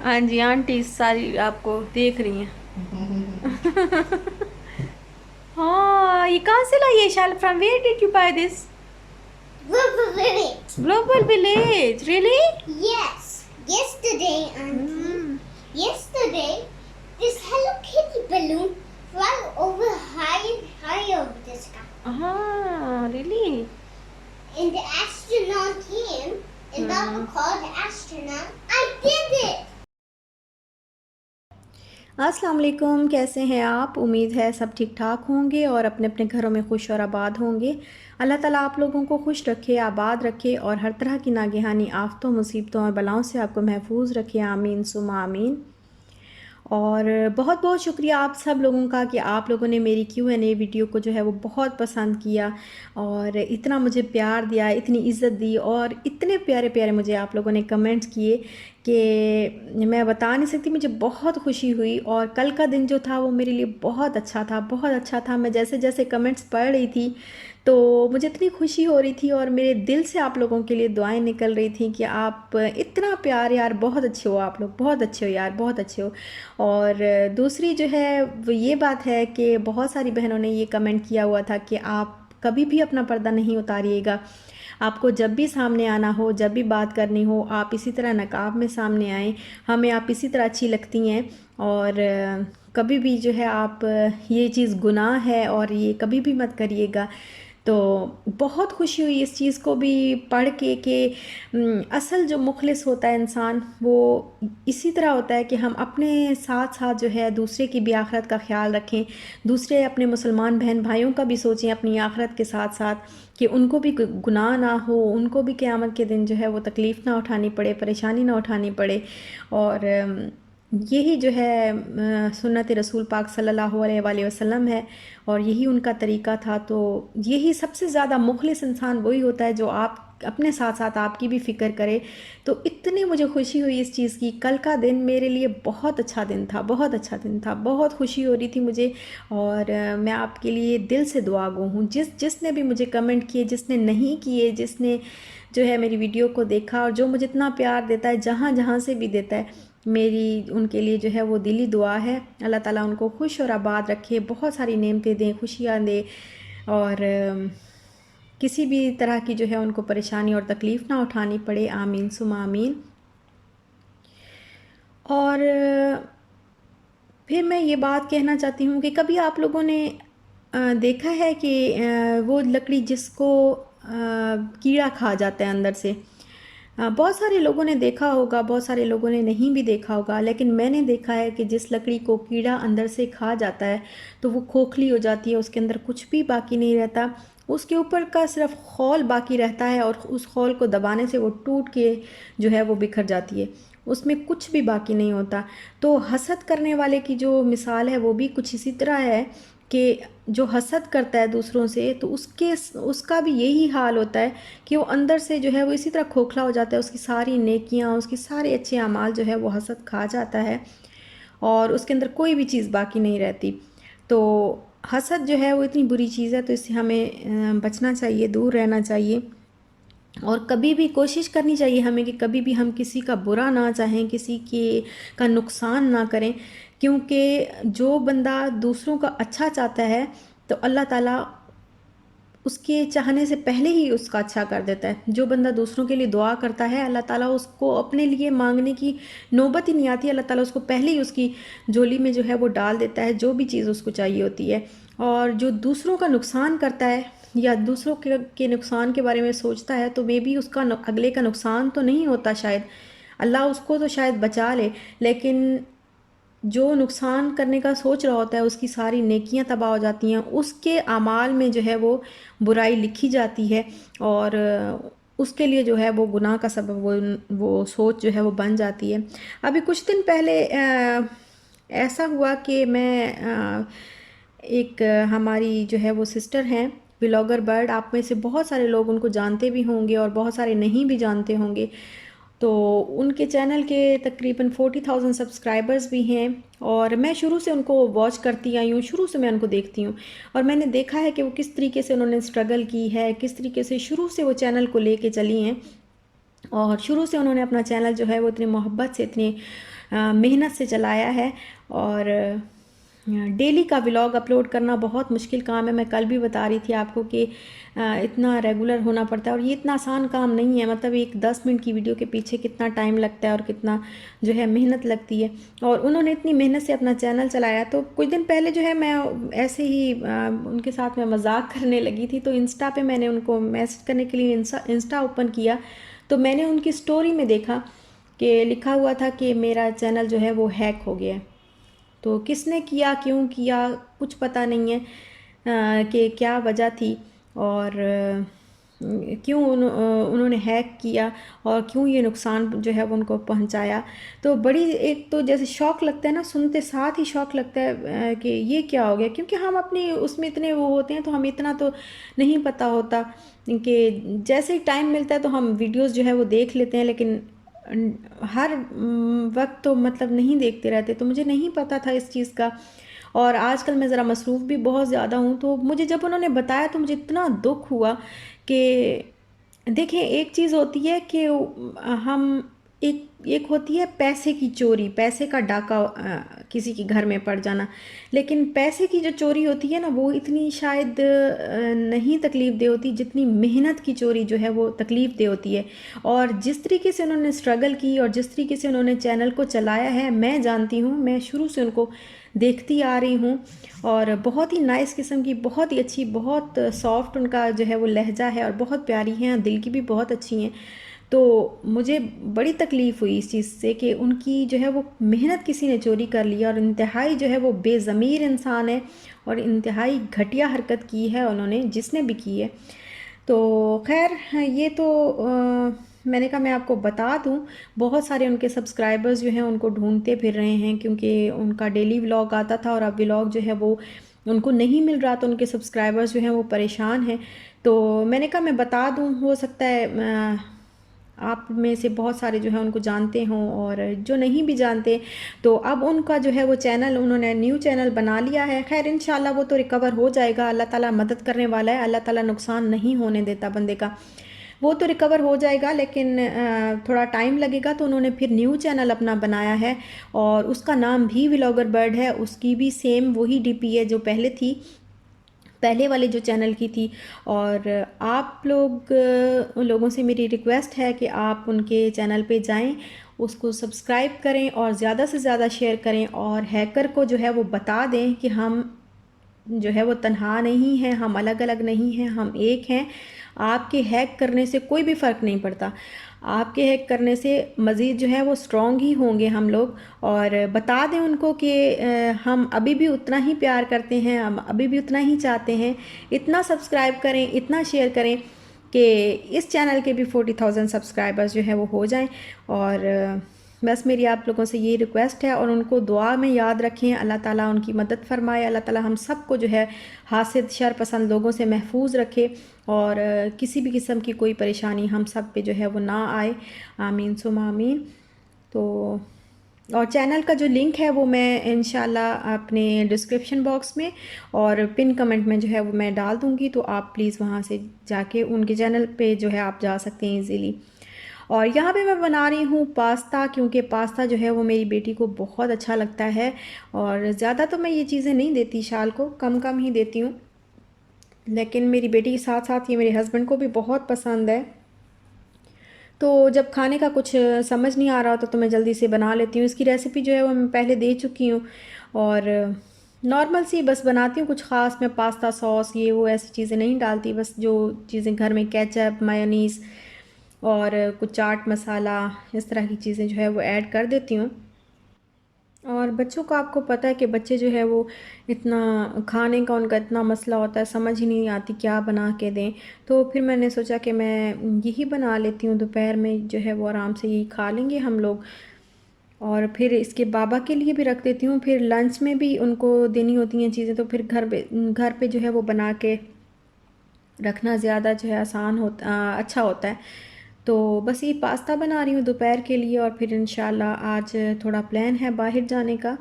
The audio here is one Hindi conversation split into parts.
हाँ जी, आंटी सारी आपको देख रही हैं। हाँ, ये कहाँ से लाई ये शाल? From where did you buy this? Global Village. Global village, really? Yes. Yesterday, Auntie. Hmm. Yesterday, this Hello Kitty balloon flew over high and high over the sky. हाँ, really? And the astronaut came, and Papa called the astronaut. I did it! अस्सलाम वालेकुम, कैसे हैं आप? उम्मीद है सब ठीक ठाक होंगे और अपने अपने घरों में खुश और आबाद होंगे। अल्लाह ताला आप लोगों को खुश रखे, आबाद रखे और हर तरह की नागहानी आफ़तों, मुसीबतों और बलाओं से आपको महफूज रखे। आमीन सुमा आमीन। और बहुत बहुत शुक्रिया आप सब लोगों का कि आप लोगों ने मेरी Q&A वीडियो को जो है वो बहुत पसंद किया और इतना मुझे प्यार दिया, इतनी इज़्ज़त दी और इतने प्यारे प्यारे मुझे आप लोगों ने कमेंट्स किए कि मैं बता नहीं सकती। मुझे बहुत खुशी हुई और कल का दिन जो था वो मेरे लिए बहुत अच्छा था, बहुत अच्छा था। मैं जैसे जैसे कमेंट्स पढ़ रही थी तो मुझे इतनी खुशी हो रही थी और मेरे दिल से आप लोगों के लिए दुआएं निकल रही थी कि आप इतना प्यार, यार बहुत अच्छे हो, आप लोग बहुत अच्छे हो यार, बहुत अच्छे हो। और दूसरी जो है वो ये बात है कि बहुत सारी बहनों ने ये कमेंट किया हुआ था कि आप कभी भी अपना पर्दा नहीं उतारिएगा, आपको जब भी सामने आना हो, जब भी बात करनी हो, आप इसी तरह नकाब में सामने आएँ, हमें आप इसी तरह अच्छी लगती हैं। और कभी भी जो है आप ये चीज़ गुनाह है और ये कभी भी मत करिएगा। तो बहुत खुशी हुई इस चीज़ को भी पढ़ के कि असल जो मुखलिस होता है इंसान वो इसी तरह होता है कि हम अपने साथ साथ जो है दूसरे की भी आखिरत का ख्याल रखें, दूसरे अपने मुसलमान बहन भाइयों का भी सोचें अपनी आखिरत के साथ साथ कि उनको भी गुनाह ना हो, उनको भी क़यामत के दिन जो है वो तकलीफ़ ना उठानी पड़े, परेशानी ना उठानी पड़े। और यही जो है सुन्नत रसूल पाक सल्लल्लाहु अलैहि वसल्लम है और यही उनका तरीक़ा था। तो यही सबसे ज़्यादा मुखलिस इंसान वही होता है जो आप अपने साथ साथ आपकी भी फ़िक्र करे। तो इतनी मुझे खुशी हुई इस चीज़ की। कल का दिन मेरे लिए बहुत अच्छा दिन था, बहुत अच्छा दिन था, बहुत खुशी हो रही थी मुझे। और मैं आपके लिए दिल से दुआ गो हूँ। जिसने भी मुझे कमेंट किए, जिसने नहीं किए, जिसने जो है मेरी वीडियो को देखा और जो मुझे इतना प्यार देता है जहाँ जहाँ से भी देता है, मेरी उनके लिए जो है वो दिली दुआ है। अल्लाह ताला उनको खुश और आबाद रखे, बहुत सारी नेमतें दें, खुशियाँ दे और किसी भी तरह की जो है उनको परेशानी और तकलीफ़ ना उठानी पड़े। आमीन सुमा आमीन। और फिर मैं ये बात कहना चाहती हूँ कि कभी आप लोगों ने देखा है कि वो लकड़ी जिसको कीड़ा खा जाता है अंदर से। बहुत सारे लोगों ने देखा होगा, बहुत सारे लोगों ने नहीं भी देखा होगा, लेकिन मैंने देखा है कि जिस लकड़ी को कीड़ा अंदर से खा जाता है तो वो खोखली हो जाती है, उसके अंदर कुछ भी बाकी नहीं रहता, उसके ऊपर का सिर्फ खौल बाकी रहता है और उस खौल को दबाने से वो टूट के जो है वो बिखर जाती है, उसमें कुछ भी बाकी नहीं होता। तो हसद करने वाले की जो मिसाल है वो भी कुछ इसी तरह है कि जो हसद करता है दूसरों से तो उसका भी यही हाल होता है कि वो अंदर से जो है वो इसी तरह खोखला हो जाता है, उसकी सारी नेकियां, उसकी सारे अच्छे अमाल जो है वो हसद खा जाता है और उसके अंदर कोई भी चीज़ बाकी नहीं रहती। तो हसद जो है वो इतनी बुरी चीज़ है, तो इससे हमें बचना चाहिए, दूर रहना चाहिए और कभी भी कोशिश करनी चाहिए हमें कि कभी भी हम किसी का बुरा ना चाहें, किसी के का नुकसान ना करें, क्योंकि जो बंदा दूसरों का अच्छा चाहता है तो अल्लाह ताला उसके चाहने से पहले ही उसका अच्छा कर देता है। जो बंदा दूसरों के लिए दुआ करता है अल्लाह ताला उसको अपने लिए मांगने की नौबत ही नहीं आती, अल्लाह ताला उसको पहले ही उसकी झोली में जो है वो डाल देता है जो भी चीज़ उसको चाहिए होती है। और जो दूसरों का नुकसान करता है या दूसरों के नुकसान के बारे में सोचता है तो मे भी उसका अगले का नुकसान तो नहीं होता शायद, अल्लाह उसको तो शायद बचा ले, लेकिन जो नुकसान करने का सोच रहा होता है उसकी सारी नेकियां तबाह हो जाती हैं, उसके अमाल में जो है वो बुराई लिखी जाती है और उसके लिए जो है वो गुनाह का सबब वो सोच जो है वो बन जाती है। अभी कुछ दिन पहले ऐसा हुआ कि मैं एक हमारी जो है वो सिस्टर हैं ब्लॉगर बर्ड, आप में से बहुत सारे लोग उनको जानते भी होंगे और बहुत सारे नहीं भी जानते होंगे। तो उनके चैनल के तकरीबन 40,000 सब्सक्राइबर्स भी हैं और मैं शुरू से उनको वॉच करती आई हूँ, शुरू से मैं उनको देखती हूँ और मैंने देखा है कि वो किस तरीके से उन्होंने स्ट्रगल की है, किस तरीके से शुरू से वो चैनल को लेके चली हैं और शुरू से उन्होंने अपना चैनल जो है वो इतनी मोहब्बत से, इतनी मेहनत से चलाया है। और डेली का व्लॉग अपलोड करना बहुत मुश्किल काम है। मैं कल भी बता रही थी आपको कि इतना रेगुलर होना पड़ता है और ये इतना आसान काम नहीं है। मतलब एक 10 मिनट की वीडियो के पीछे कितना टाइम लगता है और कितना जो है मेहनत लगती है। और उन्होंने इतनी मेहनत से अपना चैनल चलाया। तो कुछ दिन पहले जो है मैं ऐसे ही उनके साथ में मजाक करने लगी थी, तो इंस्टा पे मैंने उनको मैसेज करने के लिए इंस्टा ओपन किया, तो मैंने उनकी स्टोरी में देखा कि लिखा हुआ था कि मेरा चैनल जो है वो हैक हो गया है। तो किसने किया, क्यों किया, कुछ पता नहीं है कि क्या वजह थी और क्यों उन्होंने हैक किया और क्यों ये नुकसान जो है वो उनको पहुंचाया। तो बड़ी एक तो जैसे शौक़ लगता है ना, सुनते साथ ही शौक़ लगता है कि ये क्या हो गया, क्योंकि हम अपनी उसमें इतने वो होते हैं तो हमें इतना तो नहीं पता होता कि जैसे ही टाइम मिलता है तो हम वीडियोस जो है वो देख लेते हैं, लेकिन हर वक्त तो मतलब नहीं देखते रहते। तो मुझे नहीं पता था इस चीज़ का और आजकल मैं ज़रा मसरूफ़ भी बहुत ज़्यादा हूँ। तो मुझे जब उन्होंने बताया तो मुझे इतना दुख हुआ कि देखिए, एक चीज़ होती है कि हम एक एक होती है पैसे की चोरी, पैसे का डाका किसी के घर में पड़ जाना। लेकिन पैसे की जो चोरी होती है ना, वो इतनी शायद नहीं तकलीफ़देह होती जितनी मेहनत की चोरी जो है वो तकलीफ़देह होती है। और जिस तरीके से उन्होंने स्ट्रगल की और जिस तरीके से उन्होंने चैनल को चलाया है, मैं जानती हूँ, मैं शुरू से उनको देखती आ रही हूँ। और बहुत ही नाइस किस्म की, बहुत ही अच्छी, बहुत सॉफ्ट उनका जो है वो लहजा है और बहुत प्यारी हैं, दिल की भी बहुत अच्छी हैं। तो मुझे बड़ी तकलीफ़ हुई इस चीज़ से कि उनकी जो है वो मेहनत किसी ने चोरी कर लिया और इंतहाई जो है वो बेज़मीर इंसान है और इंतहाई घटिया हरकत की है उन्होंने, जिसने भी की है। तो खैर, ये तो मैंने कहा मैं आपको बता दूं। बहुत सारे उनके सब्सक्राइबर्स जो हैं उनको ढूंढते फिर रहे हैं, क्योंकि उनका डेली व्लॉग आता था और अब व्लॉग जो है वो उनको नहीं मिल रहा, तो उनके सब्सक्राइबर्स जो हैं वो परेशान हैं। तो मैंने कहा मैं बता दूं, हो सकता है आप में से बहुत सारे जो है उनको जानते हों और जो नहीं भी जानते। तो अब उनका जो है वो चैनल, उन्होंने न्यू चैनल बना लिया है। खैर इंशाल्लाह वो तो रिकवर हो जाएगा, अल्लाह ताला मदद करने वाला है, अल्लाह ताला नुकसान नहीं होने देता बंदे का। वो तो रिकवर हो जाएगा, लेकिन थोड़ा टाइम लगेगा। तो उन्होंने फिर न्यू चैनल अपना बनाया है और उसका नाम भी व्लॉगर बर्ड है। उसकी भी सेम वही डीपी है जो पहले थी, पहले वाले जो चैनल की थी। और आप लोगों से मेरी रिक्वेस्ट है कि आप उनके चैनल पे जाएं, उसको सब्सक्राइब करें और ज़्यादा से ज़्यादा शेयर करें और हैकर को जो है वो बता दें कि हम जो है वो तन्हा नहीं हैं, हम अलग अलग नहीं हैं, हम एक हैं। आपके हैक करने से कोई भी फ़र्क नहीं पड़ता, आपके हैक करने से मज़ीद जो है वो स्ट्रॉन्ग ही होंगे हम लोग। और बता दें उनको कि हम अभी भी उतना ही प्यार करते हैं, हम अभी भी उतना ही चाहते हैं। इतना सब्सक्राइब करें, इतना शेयर करें कि इस चैनल के भी 40,000 सब्सक्राइबर्स जो है वो हो जाएं। और बस मेरी आप लोगों से ये रिक्वेस्ट है और उनको दुआ में याद रखें। अल्लाह ताला उनकी मदद फरमाए, अल्लाह ताला हम सबको जो है हासिद शर पसंद लोगों से महफूज रखे और किसी भी किस्म की कोई परेशानी हम सब पे जो है वो ना आए। आमीन सुमा आमीन। तो और चैनल का जो लिंक है वो मैं इंशाल्लाह अपने डिस्क्रिप्शन बॉक्स में और पिन कमेंट में जो है वो मैं डाल दूँगी। तो आप प्लीज़ वहाँ से जाके उनके चैनल पे जो है आप जा सकते हैं ईज़िली। और यहाँ पे मैं बना रही हूँ पास्ता, क्योंकि पास्ता जो है वो मेरी बेटी को बहुत अच्छा लगता है। और ज़्यादा तो मैं ये चीज़ें नहीं देती शाल को, कम कम ही देती हूँ, लेकिन मेरी बेटी के साथ साथ ये मेरे हस्बैंड को भी बहुत पसंद है। तो जब खाने का कुछ समझ नहीं आ रहा होता तो मैं जल्दी से बना लेती हूँ। इसकी रेसिपी जो है वो मैं पहले दे चुकी हूँ और नॉर्मल सी बस बनाती हूँ, कुछ ख़ास मैं पास्ता सॉस ये वो ऐसी चीज़ें नहीं डालती। बस जो चीज़ें घर में, केचप, मायोनीज़ और कुछ चाट मसाला, इस तरह की चीज़ें जो है वो ऐड कर देती हूँ। और बच्चों को आपको पता है कि बच्चे जो है वो इतना खाने का उनका इतना मसला होता है, समझ ही नहीं आती क्या बना के दें। तो फिर मैंने सोचा कि मैं यही बना लेती हूँ, दोपहर में जो है वो आराम से यही खा लेंगे हम लोग। और फिर इसके बाबा के लिए भी रख देती हूँ, फिर लंच में भी उनको देनी होती हैं चीज़ें। तो फिर घर पे जो है वो बना के रखना ज़्यादा जो है आसान होता, अच्छा होता है। तो बस ये पास्ता बना रही हूँ दोपहर के लिए और फिर इंशाल्लाह आज थोड़ा प्लान है बाहर जाने का।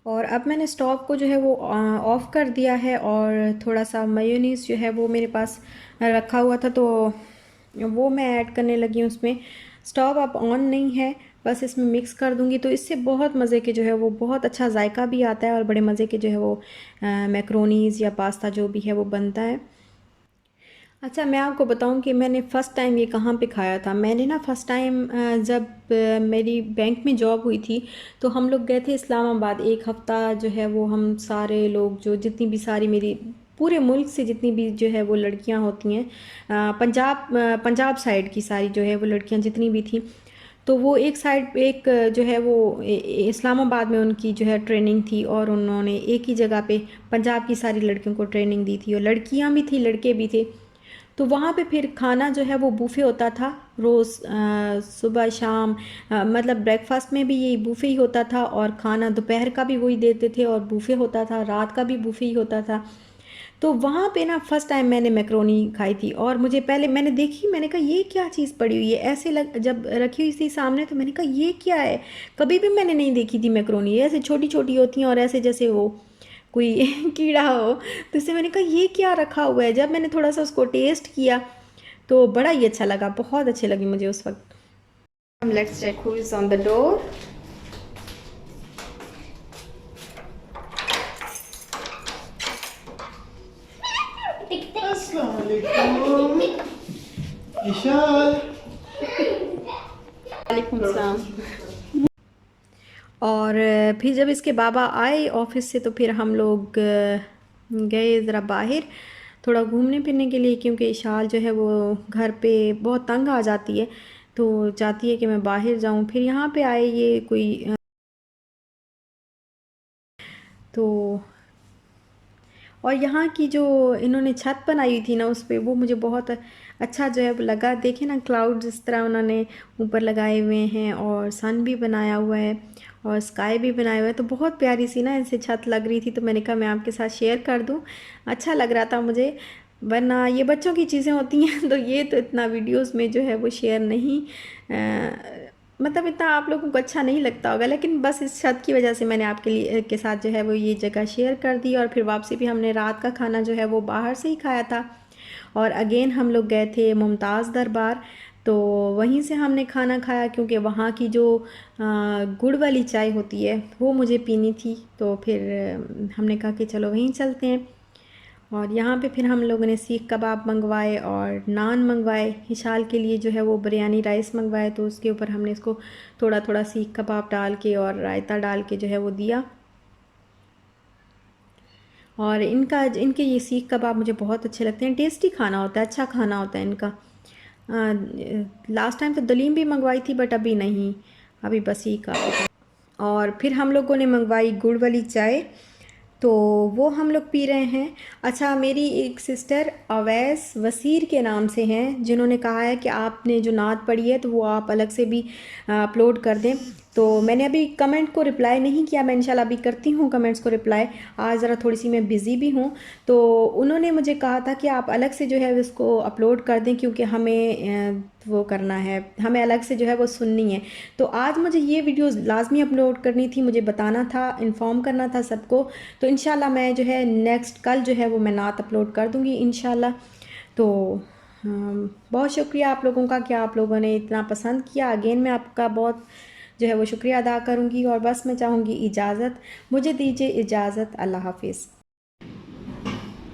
और अब मैंने स्टोव को जो है वो ऑफ़ कर दिया है और थोड़ा सा मेयोनीज़ जो है वो मेरे पास रखा हुआ था, तो वो मैं ऐड करने लगी हूँ उसमें। स्टोव अब ऑन नहीं है, बस इसमें मिक्स कर दूँगी, तो इससे बहुत मज़े के जो है वो बहुत अच्छा जायका भी आता है और बड़े मज़े के जो है वो मैक्रोनीज़ या पास्ता जो भी है वो बनता है। अच्छा, मैं आपको बताऊं कि मैंने फ़र्स्ट टाइम ये कहाँ पे खाया था। मैंने ना फ़र्स्ट टाइम जब मेरी बैंक में जॉब हुई थी, तो हम लोग गए थे इस्लामाबाद। एक हफ़्ता जो है वो हम सारे लोग, जो जितनी भी सारी मेरी पूरे मुल्क से जितनी भी जो है वो लड़कियां होती हैं, पंजाब साइड की सारी जो है वो लड़कियां जितनी भी थी, तो वो एक साइड एक जो है वो इस्लामाबाद में उनकी जो है ट्रेनिंग थी, और उन्होंने एक ही जगह पे पंजाब की सारी लड़कियों को ट्रेनिंग दी थी, और लड़कियां भी थी लड़के भी थे। तो वहाँ पे फिर खाना जो है वो बूफ़े होता था रोज़, सुबह शाम, मतलब ब्रेकफास्ट में भी यही बूफ़े ही होता था, और खाना दोपहर का भी वही देते थे, और बूफ़े होता था, रात का भी बूफ़े ही होता था। तो वहाँ पे ना फ़र्स्ट टाइम मैंने मैक्रोनी खाई थी, और मुझे पहले मैंने देखी, मैंने कहा ये क्या चीज़ पड़ी हुई है, ऐसे लग जब रखी हुई थी सामने, तो मैंने कहा ये क्या है, कभी भी मैंने नहीं देखी थी मैक्रोनी, ऐसे छोटी छोटी होती हैं और ऐसे जैसे वो कोई कीड़ा हो। तो इससे मैंने कहा ये क्या रखा हुआ है। जब मैंने थोड़ा सा उसको टेस्ट किया तो बड़ा ही अच्छा लगा, बहुत अच्छी लगी मुझे उस वक्त। Let's check who is on the door. अस्सलाम वालेकुम इशाल। वालेकुम सलाम। और फिर जब इसके बाबा आए ऑफिस से, तो फिर हम लोग गए ज़रा बाहर थोड़ा घूमने फिरने के लिए, क्योंकि इशाल जो है वो घर पे बहुत तंग आ जाती है, तो चाहती है कि मैं बाहर जाऊं। फिर यहाँ पे आए ये कोई तो, और यहाँ की जो इन्होंने छत बनाई हुई थी ना उस पे, वो मुझे बहुत अच्छा जो है लगा। देखे ना क्लाउड्स इस तरह उन्होंने ऊपर लगाए हुए हैं, और सन भी बनाया हुआ है, और स्काई भी बनाया हुआ है, तो बहुत प्यारी सी ना इनसे छत लग रही थी। तो मैंने कहा मैं आपके साथ शेयर कर दूँ, अच्छा लग रहा था मुझे। वरना ये बच्चों की चीज़ें होती हैं तो ये तो इतना वीडियोस में जो है वो शेयर नहीं, मतलब इतना आप लोगों को अच्छा नहीं लगता होगा, लेकिन बस इस छत की वजह से मैंने आपके लिए के साथ जो है वो ये जगह शेयर कर दी। और फिर वापसी भी हमने रात का खाना जो है वो बाहर से ही खाया था, और अगेन हम लोग गए थे मुमताज़ दरबार, तो वहीं से हमने खाना खाया, क्योंकि वहाँ की जो गुड़ वाली चाय होती है वो मुझे पीनी थी। तो फिर हमने कहा कि चलो वहीं चलते हैं। और यहाँ पे फिर हम लोगों ने सीख कबाब मंगवाए और नान मंगवाए। हिशाल के लिए जो है वो बिरयानी राइस मंगवाए, तो उसके ऊपर हमने इसको थोड़ा थोड़ा सीख कबाब डाल के और रायता डाल के जो है वो दिया। और इनके ये सीख कबाब मुझे बहुत अच्छे लगते हैं, टेस्टी खाना होता है, अच्छा खाना होता है इनका। लास्ट टाइम तो दलीम भी मंगवाई थी, बट अभी नहीं, अभी बस ही काफ़ी था। और फिर हम लोगों ने मंगवाई गुड़ वाली चाय, तो वो हम लोग पी रहे हैं। अच्छा, मेरी एक सिस्टर अवैस वसीर के नाम से हैं, जिन्होंने कहा है कि आपने जो नात पढ़ी है तो वो आप अलग से भी अपलोड कर दें। तो मैंने अभी कमेंट को रिप्लाई नहीं किया, मैं इंशाल्लाह अभी करती हूँ कमेंट्स को रिप्लाई। आज ज़रा थोड़ी सी मैं बिज़ी भी हूँ, तो उन्होंने मुझे कहा था कि आप अलग से जो है इसको अपलोड कर दें, क्योंकि हमें वो करना है, हमें अलग से जो है वो सुननी है। तो आज मुझे ये वीडियोस लाजमी अपलोड करनी थी, मुझे बताना था, इन्फॉर्म करना था सबको। तो इंशाल्लाह मैं जो है नेक्स्ट कल जो है वो मैं नात अपलोड कर दूँगी इंशाल्लाह। तो बहुत शुक्रिया आप लोगों का कि आप लोगों ने इतना पसंद किया। अगेन मैं आपका बहुत जो है वो शुक्रिया अदा करूँगी, और बस मैं चाहूँगी इजाज़त, मुझे दीजिए इजाज़त, अल्लाह हाफिज़।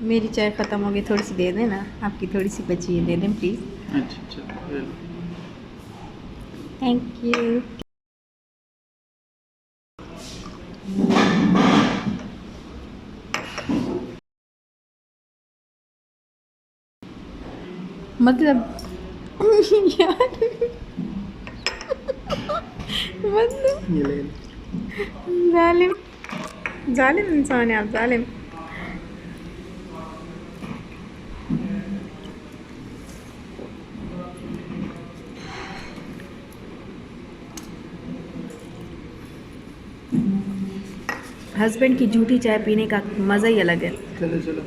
मेरी चाय ख़त्म हो गई, थोड़ी सी दे दें ना, आपकी थोड़ी सी बची है, दे दें प्लीज़। अच्छा, थैंक यू। मतलब यार मतलब ये ले। जालिम जालिम इंसान है आप, जालिम। हस्बैंड की झूठी चाय पीने का मज़ा ही अलग है। चलो चलो।